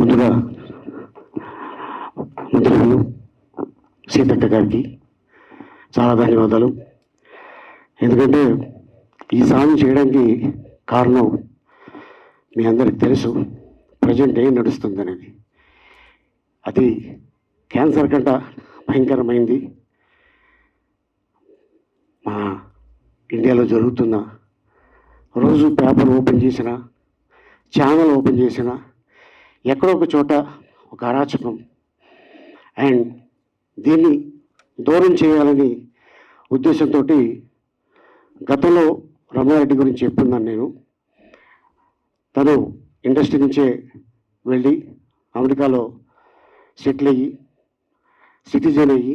ముందుగా మంత్రులు సీతక్క గారికి చాలా ధన్యవాదాలు. ఎందుకంటే ఈ సాంగ్ చేయడానికి కారణం మీ అందరికి తెలుసు, ప్రజెంట్ ఏం నడుస్తుందనేది. అది క్యాన్సర్ కంట భయంకరమైంది. మా ఇండియాలో జరుగుతున్న రోజు పేపర్ ఓపెన్ చేసిన, ఛానల్ ఓపెన్ చేసిన, ఎక్కడో ఒక చోట ఒక అరాచకం. అండ్ దీన్ని దూరం చేయాలని ఉద్దేశంతో గతంలో రమణారెడ్డి గురించి చెప్తున్నాను నేను. తను ఇండస్ట్రీ నుంచే వెళ్ళి అమెరికాలో సెటిల్ అయ్యి సిటిజన్ అయ్యి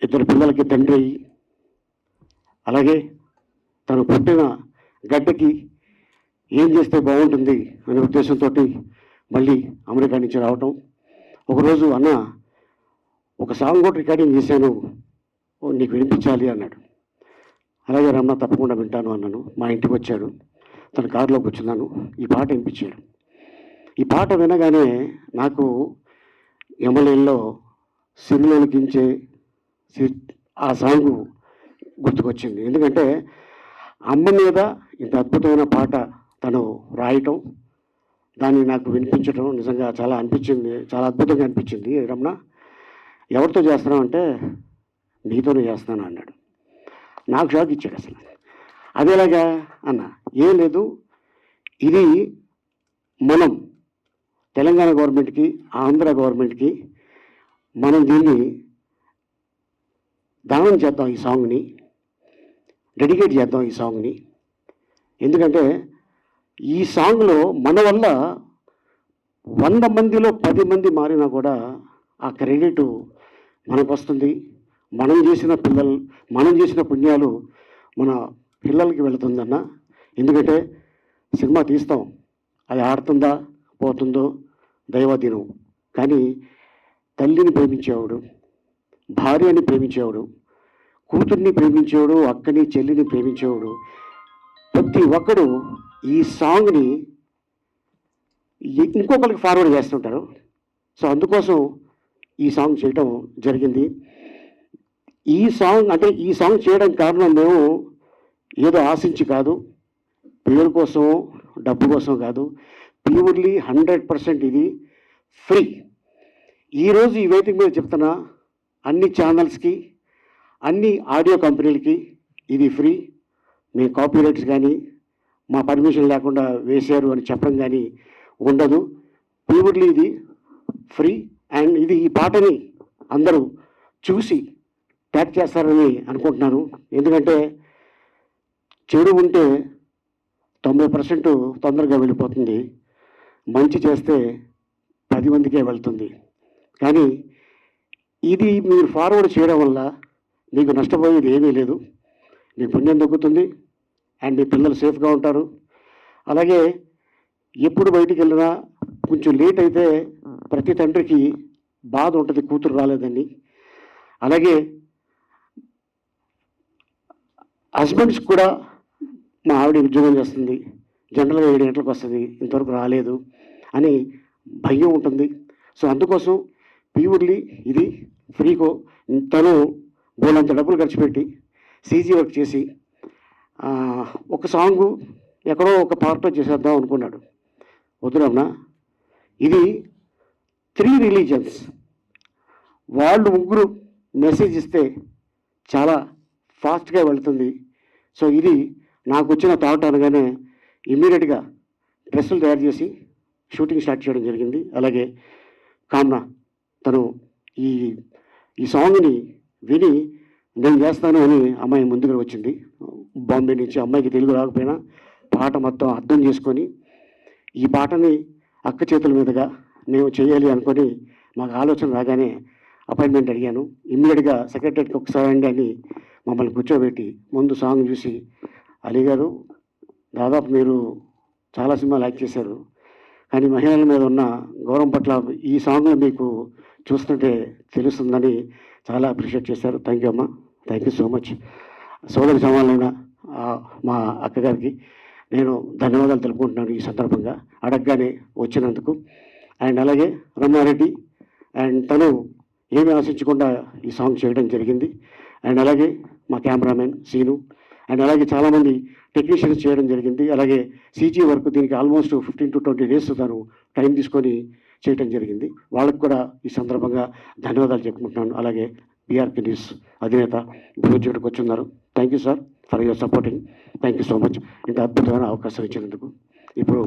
2 పిల్లలకి తండ్రి అయ్యి, అలాగే తను పుట్టిన గడ్డకి ఏం చేస్తే బాగుంటుంది అనే ఉద్దేశంతో మళ్ళీ అమెరికా నుంచి రావటం. ఒకరోజు అన్న ఒక సాంగ్ కూడా రికార్డింగ్ చేశాను, నీకు వినిపించాలి అన్నాడు. అలాగే రమణ తప్పకుండా వింటాను అన్నాను. మా ఇంటికి వచ్చాడు, తన కారులో కూర్చున్నాను, ఈ పాట వినిపించాడు. ఈ పాట వినగానే నాకు ఎమ్మెల్యేలో సిరిలోనికించే ఆ సాంగ్ గుర్తుకొచ్చింది. ఎందుకంటే అమ్మ మీద ఇంత అద్భుతమైన పాట తను రాయటం, దాన్ని నాకు వినిపించడం నిజంగా చాలా అనిపించింది, చాలా అద్భుతంగా అనిపించింది. రమణ, ఎవరితో చేస్తున్నావు అంటే నీతోనే చేస్తున్నాను అన్నాడు. నాకు షాక్ ఇచ్చాడు అసలు. అదేలాగా అన్న, ఏం లేదు, ఇది మనం తెలంగాణ గవర్నమెంట్కి, ఆంధ్ర గవర్నమెంట్కి మనం దీన్ని దానం చేద్దాం, ఈ సాంగ్ని డెడికేట్ చేద్దాం ఈ సాంగ్ని. ఎందుకంటే ఈ సాంగ్లో మన వల్ల 100 మందిలో 10 మంది మారినా కూడా ఆ క్రెడిట్ మనకు వస్తుంది. మనం చేసిన పుణ్యాలు మన పిల్లలకి వెళుతుందన్న. ఎందుకంటే సినిమా తీస్తాం, అది ఆడుతుందా పోతుందో దైవాధీనం. కానీ తల్లిని ప్రేమించేవాడు, భార్యని ప్రేమించేవాడు, కూతుర్ని ప్రేమించేవాడు, అక్కని చెల్లిని ప్రేమించేవాడు, ప్రతి ఒక్కడు ఈ సాంగ్ని ఇంకొకరికి ఫార్వర్డ్ చేస్తుంటారు. సో అందుకోసం ఈ సాంగ్ చేయటం జరిగింది. ఈ సాంగ్ చేయడానికి కారణం మేము ఏదో ఆశించి కాదు, పేరు కోసం డబ్బు కోసం కాదు, ప్యూర్లీ 100% ఇది ఫ్రీ. ఈరోజు ఈ వేదిక మీద చెప్తున్నా, అన్ని ఛానల్స్కి, అన్ని ఆడియో కంపెనీలకి ఇది ఫ్రీ. మేము కాపీరైట్స్ కానీ మా పర్మిషన్ లేకుండా వేశారు అని చెప్పడం కానీ ఉండదు. ప్యూర్లీ ఇది ఫ్రీ. అండ్ ఇది ఈ పాటని అందరూ చూసి ట్యాగ్ చేస్తారని అనుకుంటున్నాను. ఎందుకంటే చెడు ఉంటే 90% తొందరగా వెళ్ళిపోతుంది, మంచి చేస్తే 10 మందికే వెళ్తుంది. కానీ ఇది మీరు ఫార్వర్డ్ చేయడం వల్ల మీకు నష్టపోయేది ఏమీ లేదు, మీ పుణ్యం దొక్కుతుంది అండ్ మీ పిల్లలు సేఫ్గా ఉంటారు. అలాగే ఎప్పుడు బయటికి వెళ్ళినా కొంచెం లేట్ అయితే ప్రతి తండ్రికి బాధ ఉంటుంది, కూతురు రాలేదని. అలాగే హస్బెండ్స్ కూడా, మా ఆవిడ ఉద్యోగం చేస్తుంది, జనరల్గా 7 గంటలకు వస్తుంది, ఇంతవరకు రాలేదు అని భయం ఉంటుంది. సో అందుకోసం ప్యూర్లీ ఇది ఫ్రీకో. తను బోలంత డబ్బులు ఖర్చు పెట్టి సీజీ వర్క్ చేసి ఒక సాంగు ఎక్కడో ఒక పార్ట్లో చేసేద్దాం అనుకున్నాడు. వద్దురమ్మా, ఇది 3 రిలీజన్స్ వాళ్ళు ముగ్గురు మెసేజ్ ఇస్తే చాలా ఫాస్ట్గా వెళుతుంది. సో ఇది నాకు వచ్చిన థాట్ అనగానే ఇమ్మీడియట్గా డ్రెస్సులు తయారు చేసి షూటింగ్ స్టార్ట్ చేయడం జరిగింది. అలాగే కామ్నా తను ఈ సాంగ్ని విని నేను చేస్తాను అని అమ్మాయి ముందుకు వచ్చింది బాంబే నుంచి. అమ్మాయికి తెలుగు రాకపోయినా పాట మొత్తం అర్థం చేసుకొని ఈ పాటని అక్క చేతుల మీదుగా మేము చేయాలి అనుకొని మాకు ఆలోచన రాగానే అపాయింట్మెంట్ అడిగాను. ఇమ్మీడియట్గా సెక్రటరీకి ఒకసారి అండి అని మమ్మల్ని కూర్చోబెట్టి ముందు సాంగ్ చూసి, అలీ గారు దాదాపు మీరు చాలా సినిమాలు యాక్ట్ చేశారు, కానీ మహిళల మీద ఉన్న గౌరవం పట్ల ఈ సాంగ్లో మీకు చూస్తుంటే తెలుస్తుందని చాలా అప్రిషియేట్ చేశారు. థ్యాంక్ యూ అమ్మా, థ్యాంక్ యూ సో మచ్. సోదరి సమానమైన మా అక్కగారికి నేను ధన్యవాదాలు తెలుపుకుంటున్నాను ఈ సందర్భంగా అడగగానే వచ్చినందుకు. అండ్ అలాగే రమణారెడ్డి అండ్ తను ఏమీ ఆశించకుండా ఈ సాంగ్ చేయడం జరిగింది. అండ్ అలాగే మా కెమెరామెన్ సీను అండ్ అలాగే చాలామంది టెక్నీషియన్స్ చేయడం జరిగింది. అలాగే సీజీ వర్క్ దీనికి ఆల్మోస్ట్ 15 to 20 days తను టైం తీసుకొని చేయడం జరిగింది. వాళ్ళకు కూడా ఈ సందర్భంగా ధన్యవాదాలు చెప్పుకుంటున్నాను. అలాగే బీఆర్కే న్యూస్ అధినేత భోజుడికి వచ్చున్నారు. Thank you sir for your supporting. Thank you so much ఇంత అద్భుతమైన అవకాశం ఇచ్చినందుకు. ఇప్పుడు